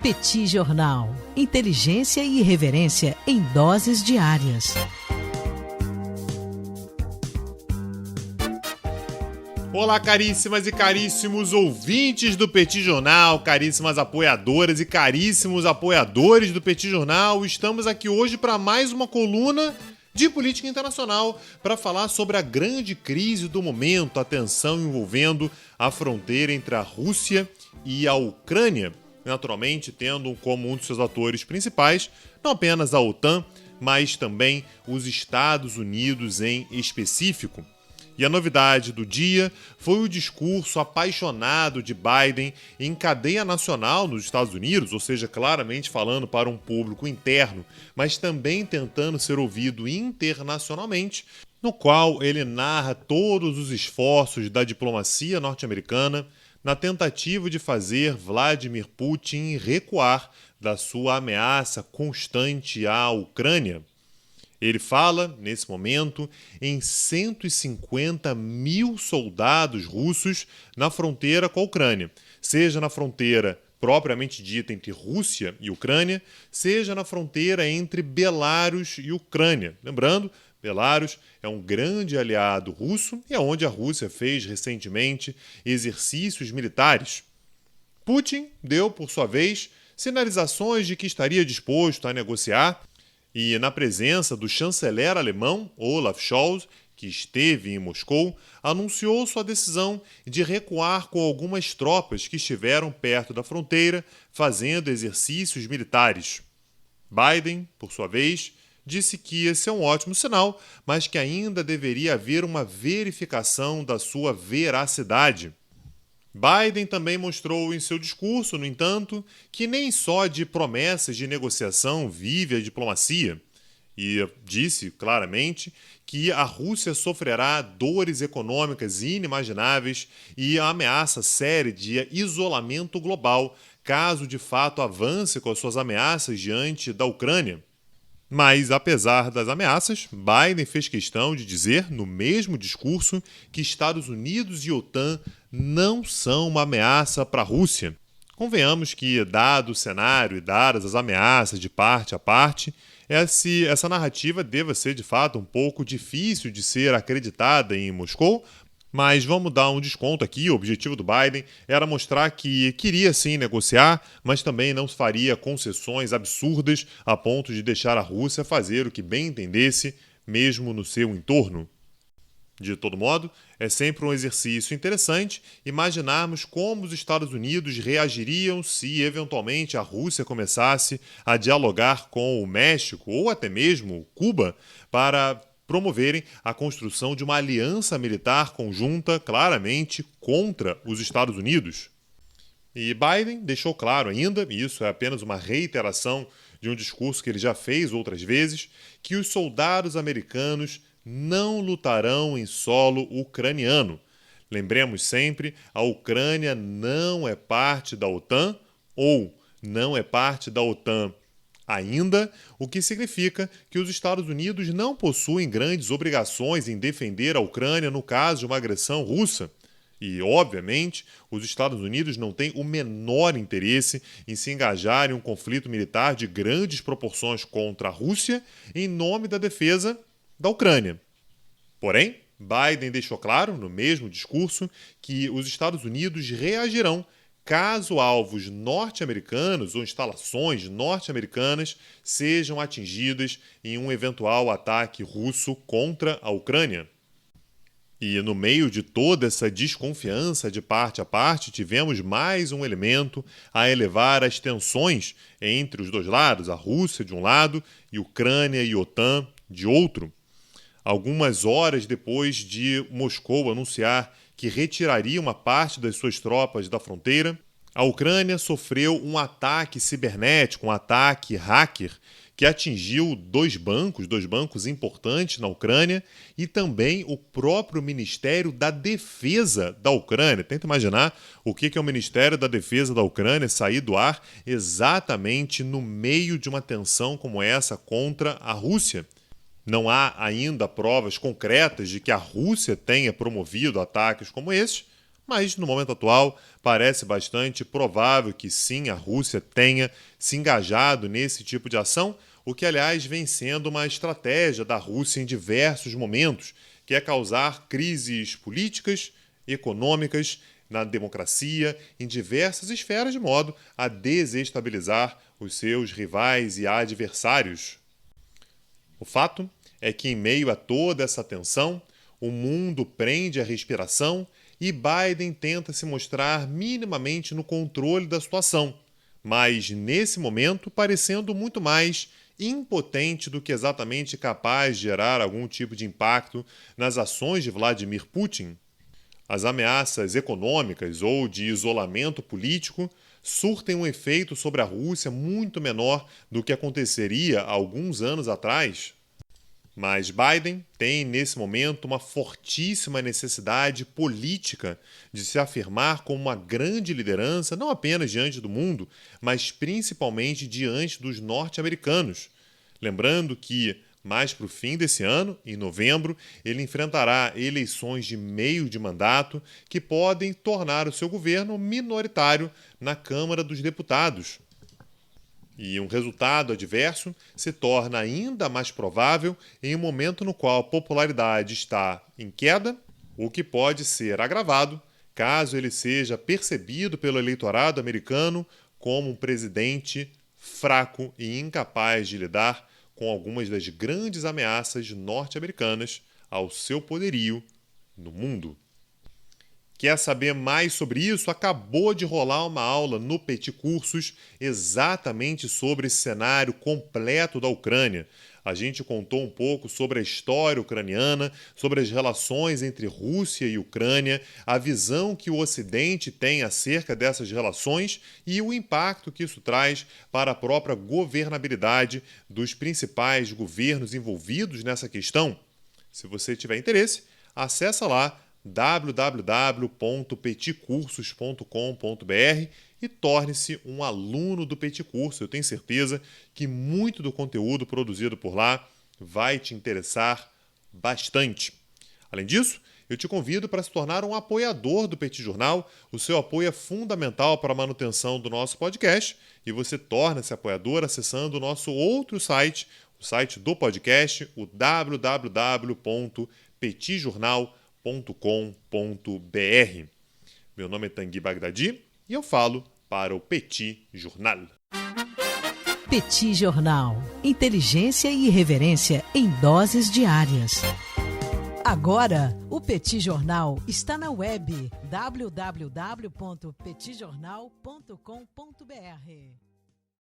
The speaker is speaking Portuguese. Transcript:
Petit Jornal. Inteligência e irreverência em doses diárias. Olá, caríssimas e caríssimos ouvintes do Petit Jornal, caríssimas apoiadoras e caríssimos apoiadores do Petit Jornal. Estamos aqui hoje para mais uma coluna de política internacional para falar sobre a grande crise do momento, a tensão envolvendo a fronteira entre a Rússia e a Ucrânia, naturalmente tendo como um de seus atores principais não apenas a OTAN, mas também os Estados Unidos em específico. E a novidade do dia foi o discurso apaixonado de Biden em cadeia nacional nos Estados Unidos, ou seja, claramente falando para um público interno, mas também tentando ser ouvido internacionalmente, no qual ele narra todos os esforços da diplomacia norte-americana na tentativa de fazer Vladimir Putin recuar da sua ameaça constante à Ucrânia. Ele fala, nesse momento, em 150 mil soldados russos na fronteira com a Ucrânia, seja na fronteira propriamente dita entre Rússia e Ucrânia, seja na fronteira entre Belarus e Ucrânia. Lembrando, Belarus é um grande aliado russo e é onde a Rússia fez recentemente exercícios militares. Putin deu, por sua vez, sinalizações de que estaria disposto a negociar. E na presença do chanceler alemão Olaf Scholz, que esteve em Moscou, anunciou sua decisão de recuar com algumas tropas que estiveram perto da fronteira, fazendo exercícios militares. Biden, por sua vez, disse que esse é um ótimo sinal, mas que ainda deveria haver uma verificação da sua veracidade. Biden também mostrou em seu discurso, no entanto, que nem só de promessas de negociação vive a diplomacia, e disse claramente que a Rússia sofrerá dores econômicas inimagináveis e a ameaça séria de isolamento global, caso de fato avance com as suas ameaças diante da Ucrânia. Mas, apesar das ameaças, Biden fez questão de dizer, no mesmo discurso, que Estados Unidos e OTAN não são uma ameaça para a Rússia. Convenhamos que, dado o cenário e dadas as ameaças de parte a parte, essa narrativa deva ser, de fato, um pouco difícil de ser acreditada em Moscou, mas vamos dar um desconto aqui. O objetivo do Biden era mostrar que queria sim negociar, mas também não faria concessões absurdas a ponto de deixar a Rússia fazer o que bem entendesse, mesmo no seu entorno. De todo modo, é sempre um exercício interessante imaginarmos como os Estados Unidos reagiriam se eventualmente a Rússia começasse a dialogar com o México ou até mesmo Cuba para promoverem a construção de uma aliança militar conjunta claramente contra os Estados Unidos. E Biden deixou claro ainda, e isso é apenas uma reiteração de um discurso que ele já fez outras vezes, que os soldados americanos não lutarão em solo ucraniano. Lembremos sempre, a Ucrânia não é parte da OTAN ou não é parte da OTAN ainda, o que significa que os Estados Unidos não possuem grandes obrigações em defender a Ucrânia no caso de uma agressão russa. E, obviamente, os Estados Unidos não têm o menor interesse em se engajar em um conflito militar de grandes proporções contra a Rússia em nome da defesa da Ucrânia. Porém, Biden deixou claro, no mesmo discurso, que os Estados Unidos reagirão caso alvos norte-americanos ou instalações norte-americanas sejam atingidas em um eventual ataque russo contra a Ucrânia. E no meio de toda essa desconfiança de parte a parte, tivemos mais um elemento a elevar as tensões entre os dois lados, a Rússia de um lado e Ucrânia e OTAN de outro. Algumas horas depois de Moscou anunciar que retiraria uma parte das suas tropas da fronteira, a Ucrânia sofreu um ataque cibernético, um ataque hacker, que atingiu dois bancos importantes na Ucrânia e também o próprio Ministério da Defesa da Ucrânia. Tenta imaginar o que é o Ministério da Defesa da Ucrânia sair do ar exatamente no meio de uma tensão como essa contra a Rússia. Não há ainda provas concretas de que a Rússia tenha promovido ataques como esses, Mas, no momento atual, parece bastante provável que sim, a Rússia tenha se engajado nesse tipo de ação, o que, aliás, vem sendo uma estratégia da Rússia em diversos momentos, que é causar crises políticas, econômicas, na democracia, em diversas esferas, de modo a desestabilizar os seus rivais e adversários. O fato é que, em meio a toda essa tensão, o mundo prende a respiração e Biden tenta se mostrar minimamente no controle da situação, mas, nesse momento, parecendo muito mais impotente do que exatamente capaz de gerar algum tipo de impacto nas ações de Vladimir Putin. As ameaças econômicas ou de isolamento político surtem um efeito sobre a Rússia muito menor do que aconteceria há alguns anos atrás. Mas Biden tem, nesse momento, uma fortíssima necessidade política de se afirmar como uma grande liderança, não apenas diante do mundo, mas principalmente diante dos norte-americanos. Lembrando que, mais para o fim desse ano, em novembro, ele enfrentará eleições de meio de mandato que podem tornar o seu governo minoritário na Câmara dos Deputados. E um resultado adverso se torna ainda mais provável em um momento no qual a popularidade está em queda, o que pode ser agravado caso ele seja percebido pelo eleitorado americano como um presidente fraco e incapaz de lidar com algumas das grandes ameaças norte-americanas ao seu poderio no mundo. Quer saber mais sobre isso? Acabou de rolar uma aula no Petit Cursos exatamente sobre esse cenário completo da Ucrânia. A gente contou um pouco sobre a história ucraniana, sobre as relações entre Rússia e Ucrânia, a visão que o Ocidente tem acerca dessas relações e o impacto que isso traz para a própria governabilidade dos principais governos envolvidos nessa questão. Se você tiver interesse, acessa lá www.petitcursos.com.br e torne-se um aluno do Petit Curso. Eu tenho certeza que muito do conteúdo produzido por lá vai te interessar bastante. Além disso, eu te convido para se tornar um apoiador do Petit Jornal. O seu apoio é fundamental para a manutenção do nosso podcast e você torna-se apoiador acessando o nosso outro site, o site do podcast, o www.petitjornal.com.br. Meu nome é Tanguy Bagdadi e eu falo para o Petit Jornal. Petit Jornal. Inteligência e irreverência em doses diárias. Agora, o Petit Jornal está na web www.petitjornal.com.br.